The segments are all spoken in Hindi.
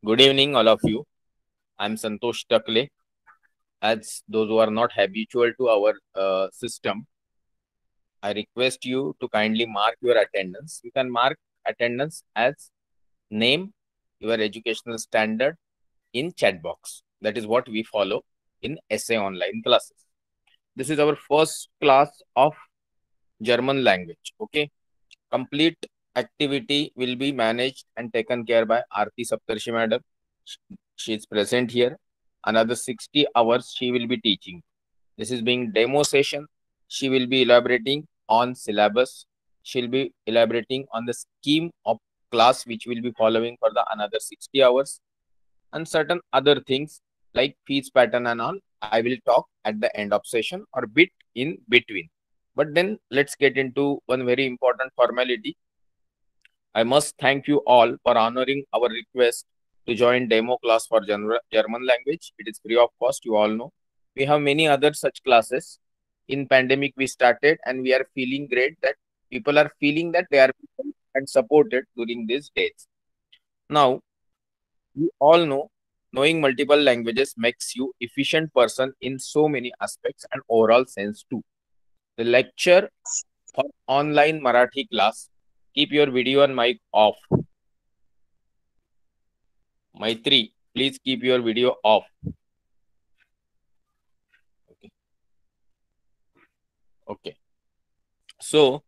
Good evening, all of you. I'm Santosh Takle. As those who are not habitual to our system, I request you to kindly mark your attendance. You can mark attendance as name, your educational standard in chat box. That is what we follow in SA online classes. This is our first class of German language. Okay. Complete activity will be managed and taken care by Aarti Saptarshi madam. She is present here. Another 60 hours she will be teaching. This is being demo session. She will be elaborating on syllabus. She'll be elaborating on the scheme of class which will be following for the another 60 hours and certain other things like fees pattern and all. I will talk at the end of session or bit in between. But then let's get into one very important formality. I must thank you all for honoring our request to join demo class for German language. It is free of cost, you all know. We have many other such classes. In pandemic, we started and we are feeling great that people are feeling that they are and supported during these days. Now, we all know knowing multiple languages makes you efficient person in so many aspects and overall sense too. The lecture for online Marathi class, keep your video and mic off. Maitri, please keep your video off. Okay. Okay. So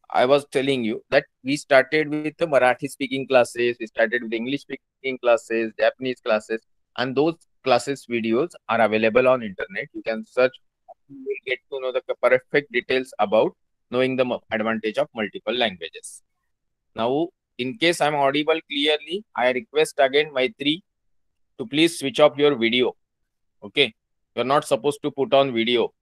I was telling you that we started with the Marathi speaking classes, we started with English speaking classes, Japanese classes, and those classes videos are available on internet. You can search, you will get to know the perfect details about knowing the advantage of multiple languages. Now, in case I'm audible clearly, I request again Maitri to please switch off your video. Okay. You're not supposed to put on video.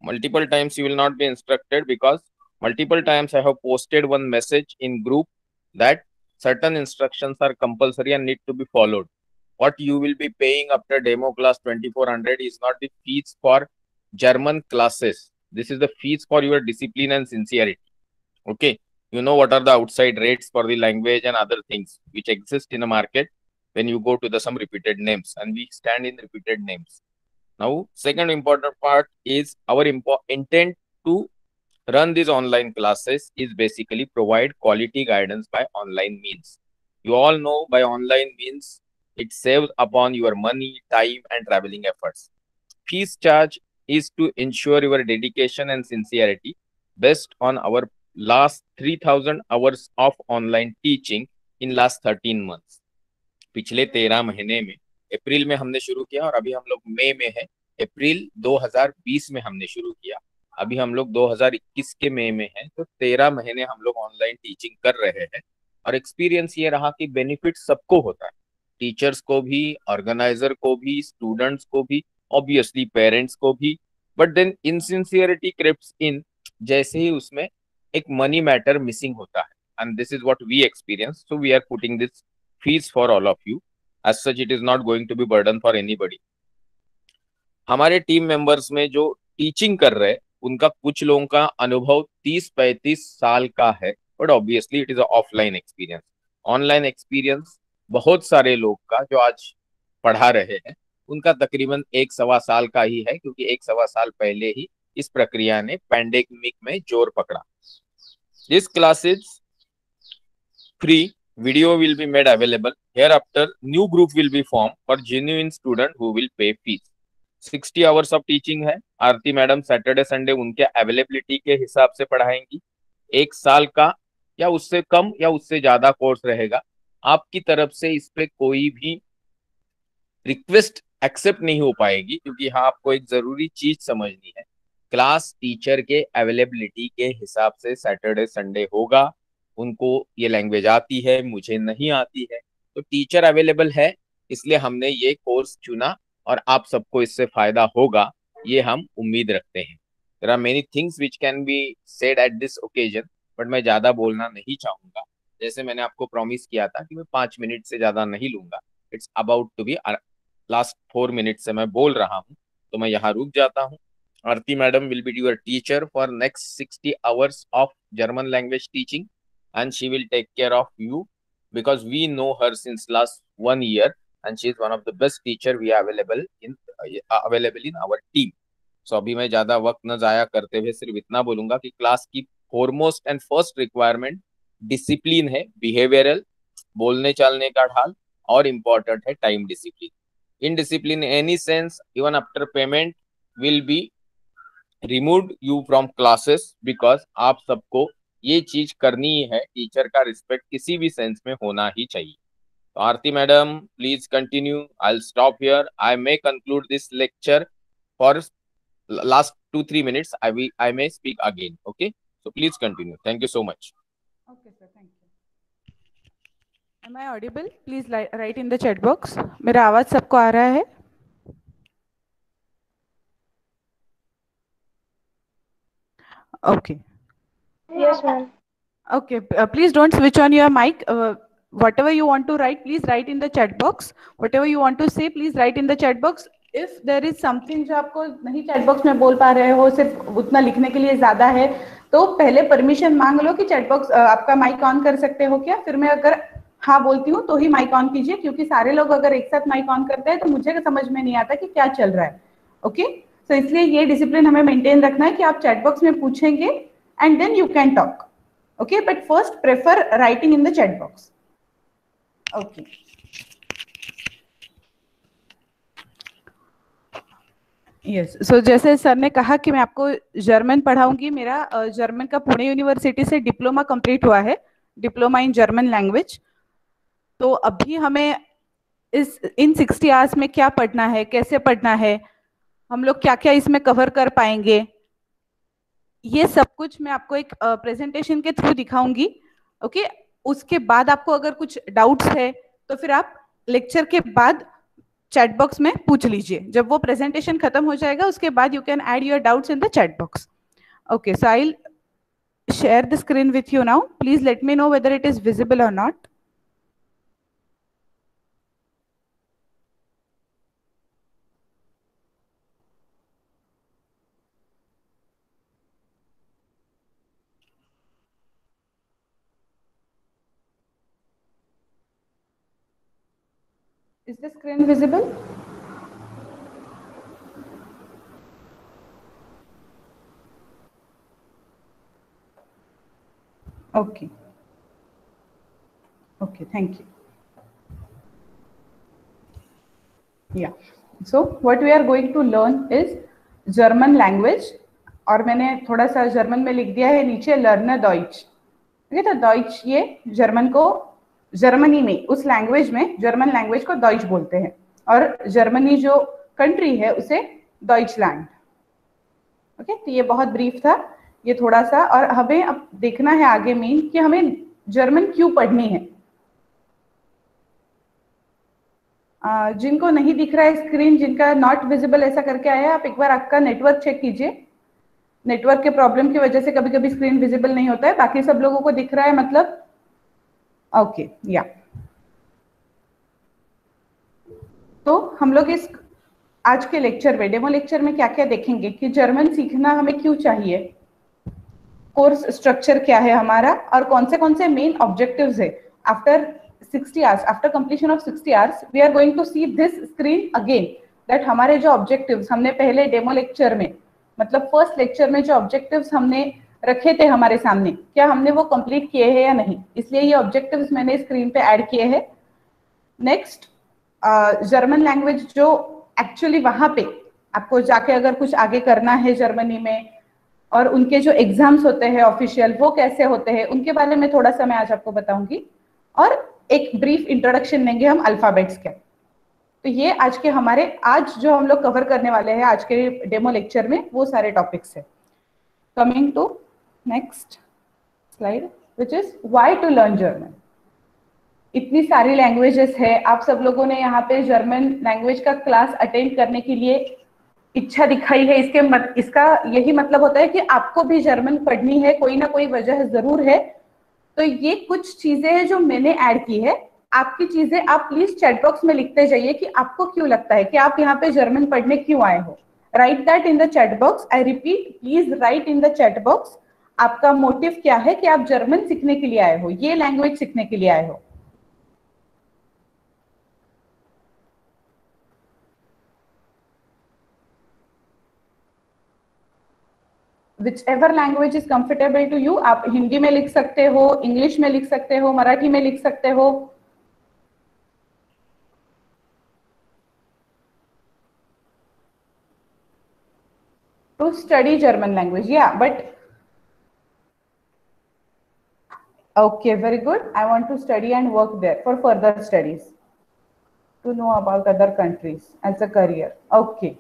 Multiple times you will not be instructed because multiple times I have posted one message in group that certain instructions are compulsory and need to be followed. What you will be paying after demo class 2400 is not the fees for German classes. This is the fees for your discipline and sincerity. Okay. You know what are the outside rates for the language and other things which exist in the market when you go to the some repeated names, and we stand in repeated names. Now, second important part is our intent to run these online classes is basically provide quality guidance by online means. You all know by online means it saves upon your money, time and traveling efforts. Fees charge is to ensure your dedication and sincerity based on our last 3000 hours of online teaching in last 13 months. पिछले 13 महीने में अप्रैल में हमने शुरू किया और अभी हम लोग मई में है। अप्रैल 2020 में हमने शुरू किया, अभी हम लोग 2021 के मई में है, तो 13 महीने हम लोग ऑनलाइन टीचिंग कर रहे हैं। और एक्सपीरियंस ये रहा कि बेनिफिट सबको होता है, टीचर्स को भी, ऑर्गेनाइजर को भी, स्टूडेंट्स को भी, ऑब्वियसली पेरेंट्स को भी। But then insincerity creeps in, जैसे ही उसमें एक मनी मैटर मिसिंग होता है, and this is what we experience, so we are putting this fees for all of you. As such, it is not going to be burden for anybody. हमारे टीम मेंबर्स में जो टीचिंग कर रहे हैं उनका कुछ लोगों का अनुभव 30-35 साल का है, but obviously it is offline experience. Online experience बहुत सारे लोग का जो आज पढ़ा रहे हैं उनका तकरीबन 1-1.25 साल का ही है, क्योंकि 1-1.25 साल पहले ही इस प्रक्रिया ने पैंडेमिक में जोर पकड़ा। This classes free video will be made available. Hereafter, new group will be formed for genuine student who will pay fees. 60 hours of teaching है। आरती मैडम सैटरडे संडे उनके अवेलेबिलिटी के हिसाब से पढ़ाएंगी। 1 साल का या उससे कम या उससे ज्यादा कोर्स रहेगा। आपकी तरफ से इस पे कोई भी रिक्वेस्ट एक्सेप्ट नहीं हो पाएगी, क्योंकि हाँ आपको एक जरूरी चीज समझनी है, क्लास टीचर के अवेलेबिलिटी के हिसाब से सैटरडे संडे होगा। उनको ये लैंग्वेज आती है, मुझे नहीं आती है, तो टीचर अवेलेबल है, इसलिए हमने ये कोर्स चुना और आप सबको इससे फायदा होगा, ये हम उम्मीद रखते हैं। There are many things which can be said at this occasion, but मैं ज्यादा बोलना नहीं चाहूंगा। जैसे मैंने आपको प्रॉमिस किया था कि मैं 5 मिनट से ज्यादा नहीं लूंगा। It's about to be last 4 minute से मैं बोल रहा हूँ, तो मैं यहाँ रुक जाता हूँ। Aarti madam will be your teacher for next 60 hours of German language teaching, and she will take care of you because we know her since last 1 year, and she is one of the best teacher we are available in our team. So अभी मैं ज्यादा वक्त न जाया करते हुए सिर्फ इतना बोलूंगा कि क्लास की foremost and first requirement discipline है, बिहेवियरल, बोलने चालने का ढाल, और इम्पोर्टेंट है time discipline. In discipline any sense even after payment will be removed you from classes, because आप सबको ये चीज करनी है, टीचर का रिस्पेक्ट किसी भी सेंस में होना ही चाहिए। तो Aarti madam please continue, I will stop here, I may conclude this lecture for last 2-3 minutes. I may speak again. Okay, so please continue. Thank you so much. Okay sir, thank you. Am I audible? Please write in the chat box. मेरा आवाज सबको आ रहा है? Okay. Yes ma'am. Okay, please don't switch on your mic. Whatever you want to write, please write in the chat box. Whatever you want to say, please write in the chat box. If there is something जो आपको नहीं चैट बॉक्स में बोल पा रहे हो, सिर्फ उतना लिखने के लिए ज्यादा है, तो पहले परमिशन मांग लो कि चैट बॉक्स आपका माइक ऑन कर सकते हो क्या। फिर मैं अगर हाँ बोलती हूँ तो ही माइक ऑन कीजिए, क्योंकि सारे लोग अगर एक साथ माइक ऑन करते हैं तो मुझे समझ में नहीं आता कि क्या चल रहा है। ओके, तो इसलिए ये डिसिप्लिन हमें मेंटेन रखना है कि आप चैट बॉक्स में पूछेंगे and then you can talk. Okay, but first prefer writing in the chat box. Okay. Yes, so जैसे सर ने कहा कि मैं आपको जर्मन पढ़ाऊंगी। मेरा जर्मन का पुणे यूनिवर्सिटी से डिप्लोमा कंप्लीट हुआ है, डिप्लोमा इन जर्मन लैंग्वेज। तो अभी हमें इन 60 आवर्स में क्या पढ़ना है, कैसे पढ़ना है, हम लोग क्या क्या इसमें कवर कर पाएंगे, ये सब कुछ मैं आपको एक प्रेजेंटेशन के थ्रू दिखाऊंगी। ओके, उसके बाद आपको अगर कुछ डाउट्स है तो फिर आप लेक्चर के बाद चैट बॉक्स में पूछ लीजिए। जब वो प्रेजेंटेशन खत्म हो जाएगा उसके बाद you can add your doubts in the chat box. Okay, so I will share the screen with you now. Please let me know whether it is visible और not. Is the screen visible? Okay. Okay, thank you. Yeah. So what we are going to learn is German language, और मैंने थोड़ा सा जर्मन में लिख दिया है नीचे लर्नर डॉइच। ठीक है, तो डॉइच ये जर्मन को, जर्मनी में उस लैंग्वेज में जर्मन लैंग्वेज को डॉइच बोलते हैं, और जर्मनी जो कंट्री है उसे डॉइचलैंड। ओके, तो ये बहुत ब्रीफ था ये थोड़ा सा, और हमें अब देखना है आगे मेन कि हमें जर्मन क्यों पढ़नी है। जिनको नहीं दिख रहा है स्क्रीन, जिनका नॉट विजिबल ऐसा करके आया है, आप एक बार आपका नेटवर्क चेक कीजिए। नेटवर्क के प्रॉब्लम की वजह से कभी कभी स्क्रीन विजिबल नहीं होता है, बाकी सब लोगों को दिख रहा है मतलब। ओके, या तो हम लोग इस आज के लेक्चर में, डेमो लेक्चर में क्या क्या देखेंगे कि जर्मन सीखना हमें क्यों चाहिए, कोर्स स्ट्रक्चर क्या है हमारा, और कौन से मेन ऑब्जेक्टिव्स है। After 60 hours, after completion of 60 hours we are going to see this screen again, that हमारे जो ऑब्जेक्टिव्स हमने पहले डेमो लेक्चर में, मतलब फर्स्ट लेक्चर में जो ऑब्जेक्टिव्स हमने रखे थे हमारे सामने, क्या हमने वो कंप्लीट किए हैं या नहीं। इसलिए ये ऑब्जेक्टिव्स मैंने स्क्रीन पे ऐड किए हैं। नेक्स्ट, जर्मन लैंग्वेज जो एक्चुअली वहां पे आपको जाके अगर कुछ आगे करना है जर्मनी में, और उनके जो एग्जाम्स होते हैं ऑफिशियल वो कैसे होते हैं, उनके बारे में थोड़ा सा मैं आज आपको बताऊंगी, और एक ब्रीफ इंट्रोडक्शन लेंगे हम अल्फाबेट्स के। तो ये आज के हमारे, आज जो हम लोग कवर करने वाले हैं आज के डेमो लेक्चर में, वो सारे टॉपिक्स है। Coming to next slide, which is why to learn German. इतनी सारी लैंग्वेजेस है, आप सब लोगों ने यहाँ पे जर्मन लैंग्वेज का क्लास अटेंड करने के लिए इच्छा दिखाई है। इसका यही मतलब होता है कि आपको भी जर्मन पढ़नी है, कोई ना कोई वजह जरूर है। तो ये कुछ चीजें हैं जो मैंने ऐड की है। आपकी चीजें आप प्लीज चैट बॉक्स में लिखते जाइए कि आपको क्यों लगता है कि आप यहाँ पे जर्मन पढ़ने क्यों आए हो। Right that in the chat box. I repeat, please right in the chat box आपका मोटिव क्या है कि आप जर्मन सीखने के लिए आए हो, ये लैंग्वेज सीखने के लिए आए हो। Whichever language is comfortable to you, आप हिंदी में लिख सकते हो, इंग्लिश में लिख सकते हो, मराठी में लिख सकते हो। टू स्टडी जर्मन लैंग्वेज, या but okay, very good. I want to study and work there for further studies, to know about other countries as a career. Okay,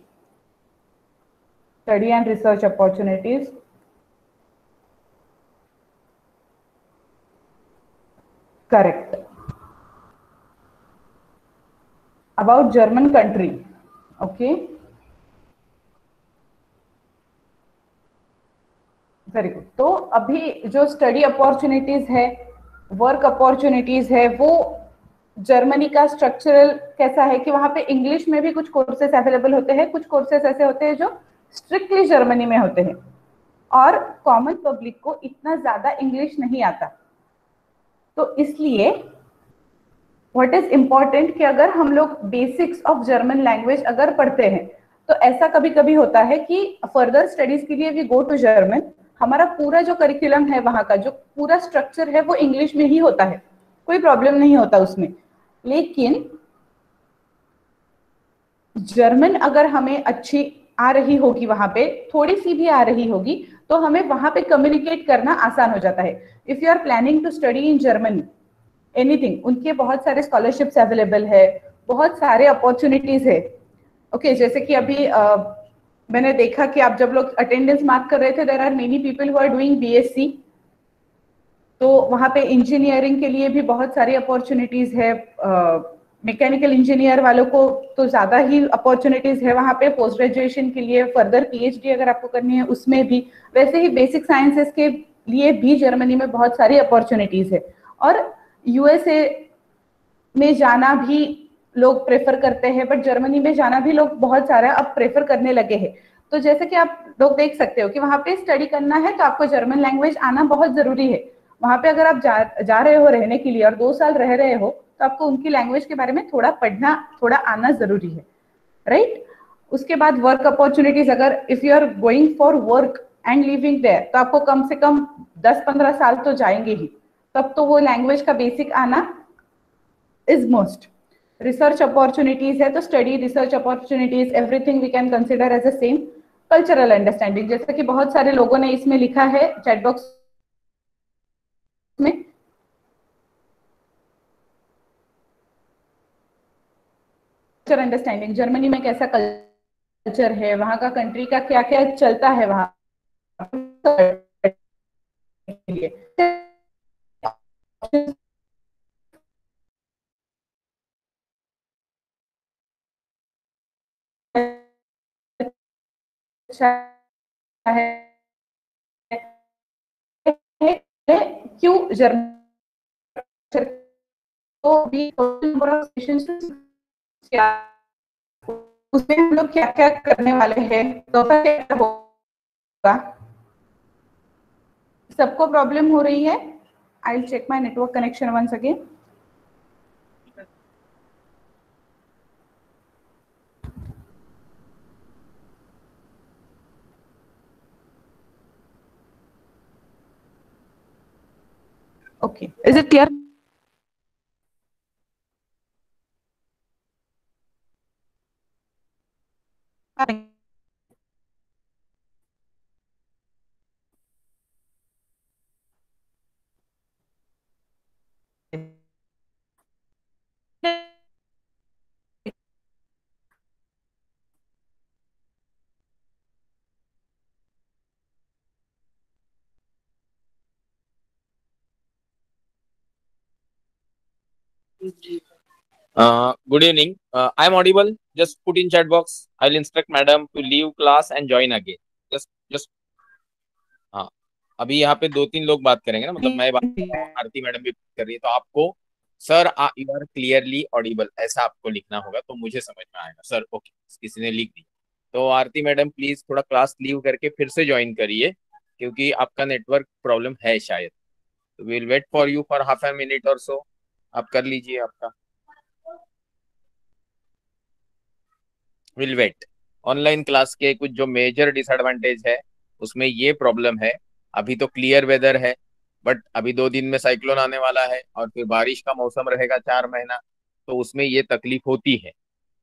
study and research opportunities. Correct. About German country. Okay, very good. तो अभी जो स्टडी अपॉर्चुनिटीज है, वर्क अपॉर्चुनिटीज है, वो जर्मनी का स्ट्रक्चरल कैसा है कि वहां पे इंग्लिश में भी कुछ कोर्सेज अवेलेबल होते हैं, कुछ कोर्सेज ऐसे होते हैं जो स्ट्रिक्टली जर्मनी में होते हैं, और कॉमन पब्लिक को इतना ज्यादा इंग्लिश नहीं आता। तो इसलिए व्हाट इज इम्पोर्टेंट कि अगर हम लोग बेसिक्स ऑफ जर्मन लैंग्वेज अगर पढ़ते हैं, तो ऐसा कभी कभी होता है कि फर्दर स्टडीज के लिए वी गो टू जर्मन, हमारा पूरा जो करिकुलम है, वहां का जो पूरा स्ट्रक्चर है, वो इंग्लिश में ही होता है, कोई प्रॉब्लम नहीं होता उसमें। लेकिन जर्मन अगर हमें अच्छी आ रही होगी, वहां पे थोड़ी सी भी आ रही होगी, तो हमें वहां पे कम्युनिकेट करना आसान हो जाता है। If you are planning to study in Germany anything, उनके बहुत सारे स्कॉलरशिप्स अवेलेबल है, बहुत सारे अपॉर्चुनिटीज है। ओके, जैसे कि अभी मैंने देखा कि आप जब लोग अटेंडेंस मार्क कर रहे थे, there are many people who are doing BSc, तो वहां पे इंजीनियरिंग के लिए भी बहुत सारी अपॉर्चुनिटीज है। मैकेनिकल इंजीनियर वालों को तो ज्यादा ही अपॉर्चुनिटीज है वहां पे, पोस्ट ग्रेजुएशन के लिए, फर्दर पीएचडी अगर आपको करनी है उसमें भी, वैसे ही बेसिक साइंसेस के लिए भी जर्मनी में बहुत सारी अपॉर्चुनिटीज है। और यूएसए में जाना भी लोग प्रेफर करते हैं, बट जर्मनी में जाना भी लोग बहुत सारा अब प्रेफर करने लगे हैं। तो जैसे कि आप लोग देख सकते हो कि वहां पे स्टडी करना है तो आपको जर्मन लैंग्वेज आना बहुत जरूरी है। वहां पे अगर आप जा रहे हो रहने के लिए और 2 साल रह रहे हो, तो आपको उनकी लैंग्वेज के बारे में थोड़ा पढ़ना, थोड़ा आना जरूरी है, राइट। उसके बाद वर्क अपॉर्चुनिटीज, अगर if you are going for work and living there, तो आपको कम से कम 10-15 साल तो जाएंगे ही, तब तो वो लैंग्वेज का बेसिक आना इज मोस्ट। रिसर्च अपॉर्चुनिटीज है, तो study, research opportunities, everything we can consider as a same. Cultural understanding, जैसे कि बहुत सारे लोगों ने इसमें लिखा है चैट बॉक्स में, कल्चर अंडरस्टैंडिंग, जर्मनी में कैसा कल्चर है, वहां का कंट्री का क्या क्या चलता है वहां के लिए। क्यों जर्मन को भी उसमें हम लोग क्या क्या करने वाले हैं, तो क्या होगा। सबको प्रॉब्लम हो रही है? I will check my network connection once again. Okay, is it clear? Good evening. I'm audible. Just put in chat box. I'll instruct madam to leave class and join again. Just हाँ, अभी यहाँ पे 2-3 लोग बात करेंगे ना, मतलब मैं बात कर रहा हूँ, आरती मैडम भी बात कर रही है, तो आपको sir you are clearly audible ऐसा आपको लिखना होगा, तो मुझे समझ में आएगा। सर ओके, किसी ने लिख दी, तो आरती मैडम प्लीज थोड़ा क्लास लीव करके फिर से ज्वाइन करिए, क्योंकि आपका नेटवर्क प्रॉब्लम है शायद। तो will wait for you for half a minute और सो। आप कर लीजिए आपका, विल वेट। ऑनलाइन क्लास के कुछ जो मेजर डिसएडवांटेज है उसमें ये प्रॉब्लम है, अभी तो क्लियर वेदर है, बट अभी 2 दिन में साइक्लोन आने वाला है और फिर बारिश का मौसम रहेगा 4 महीना, तो उसमें ये तकलीफ होती है।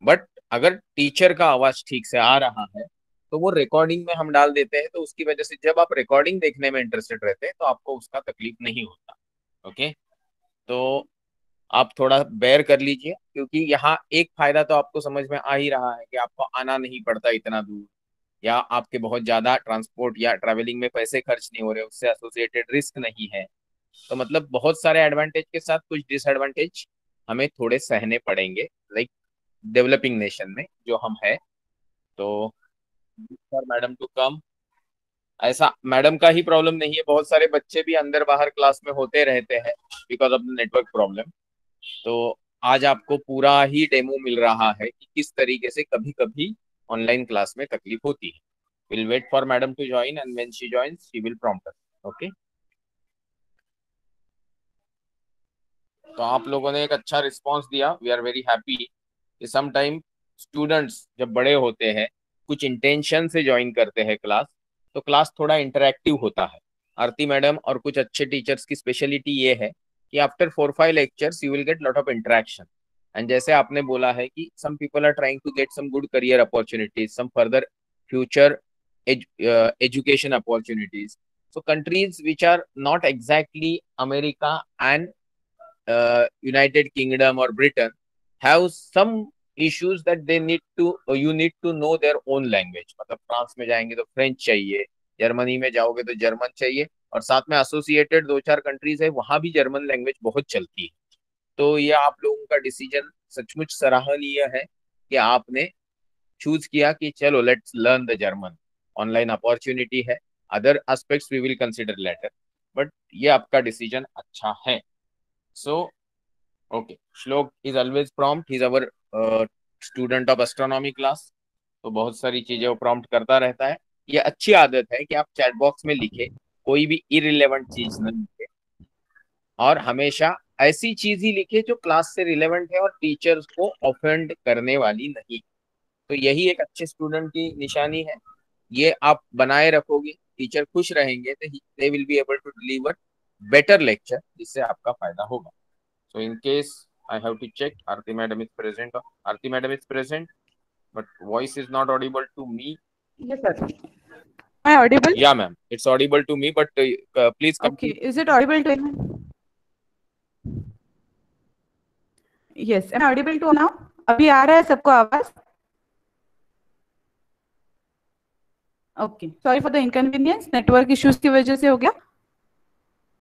बट अगर टीचर का आवाज ठीक से आ रहा है तो वो रिकॉर्डिंग में हम डाल देते हैं, तो उसकी वजह से जब आप रिकॉर्डिंग देखने में इंटरेस्टेड रहते हैं तो आपको उसका तकलीफ नहीं होता। ओके, तो आप थोड़ा बेयर कर लीजिए, क्योंकि यहाँ एक फायदा तो आपको समझ में आ ही रहा है कि आपको आना नहीं पड़ता इतना दूर, या आपके बहुत ज्यादा ट्रांसपोर्ट या ट्रैवलिंग में पैसे खर्च नहीं हो रहे, उससे एसोसिएटेड रिस्क नहीं है। तो मतलब बहुत सारे एडवांटेज के साथ कुछ डिसएडवांटेज हमें थोड़े सहने पड़ेंगे, लाइक डेवलपिंग नेशन में जो हम है। तो फॉर मैडम टू कम, ऐसा मैडम का ही प्रॉब्लम नहीं है, बहुत सारे बच्चे भी अंदर बाहर क्लास में होते रहते हैं because of the network problem. तो आज आपको पूरा ही डेमो मिल रहा है कि किस तरीके से कभी कभी ऑनलाइन क्लास में तकलीफ होती है। Will wait for madam to join and when she joins she will prompt us. Okay, तो आप लोगों ने एक अच्छा रिस्पांस दिया, वी आर वेरी हैप्पी कि सम टाइम स्टूडेंट्स जब बड़े होते हैं कुछ इंटेंशन से ज्वाइन करते हैं क्लास, तो क्लास थोड़ा इंटरेक्टिव होता है। आरती मैडम और कुछ अच्छे टीचर्स की स्पेशलिटी ये है कि after 4-5 lectures you will get lot of interaction. And जैसे आपने बोला है कि some people are trying to get some good career opportunities, some further future education opportunities. So countries which are not exactly America and United Kingdom or Britain have some issues that they need to, you need to know their own language. मतलब फ्रांस में जाएंगे तो फ्रेंच चाहिए, जर्मनी में जाओगे तो जर्मन चाहिए, और साथ में एसोसिएटेड 2-4 कंट्रीज है वहां भी जर्मन लैंग्वेज बहुत चलती है। तो ये आप लोगों का डिसीजन सचमुच सराहनीय है कि आपने चूज किया कि चलो let's learn the German. Online opportunity है, other aspects we will consider later, but ये आपका डिसीजन अच्छा है। So okay, Shlok is always prompt, he is our student of astronomy class, तो बहुत सारी चीजें वो प्रॉम्प्ट करता रहता है। ये अच्छी आदत है कि आप चैट बॉक्स में लिखे, कोई भी इरिलेवेंट चीज न लिखे, और हमेशा ऐसी चीज ही लिखे जो क्लास से रिलेवेंट है और टीचर्स को ऑफेंड करने वाली नहीं। तो यही एक अच्छे स्टूडेंट की निशानी है। ये आप बनाए रखोगे, टीचर खुश रहेंगे, तो they will be able to deliver better lecture, जिससे आपका फायदा होगा। So in case I have to check, Aarti madam is present. Aarti madam is present, but voice is not audible to me. Yes, sir. Am I audible? Yeah, ma'am, it's audible to me, but please come. Okay, is it audible to anyone? Yes, am I audible to now? अभी आ रहा है सबको आवाज? Okay, sorry for the inconvenience, network issues की वजह से हो गया।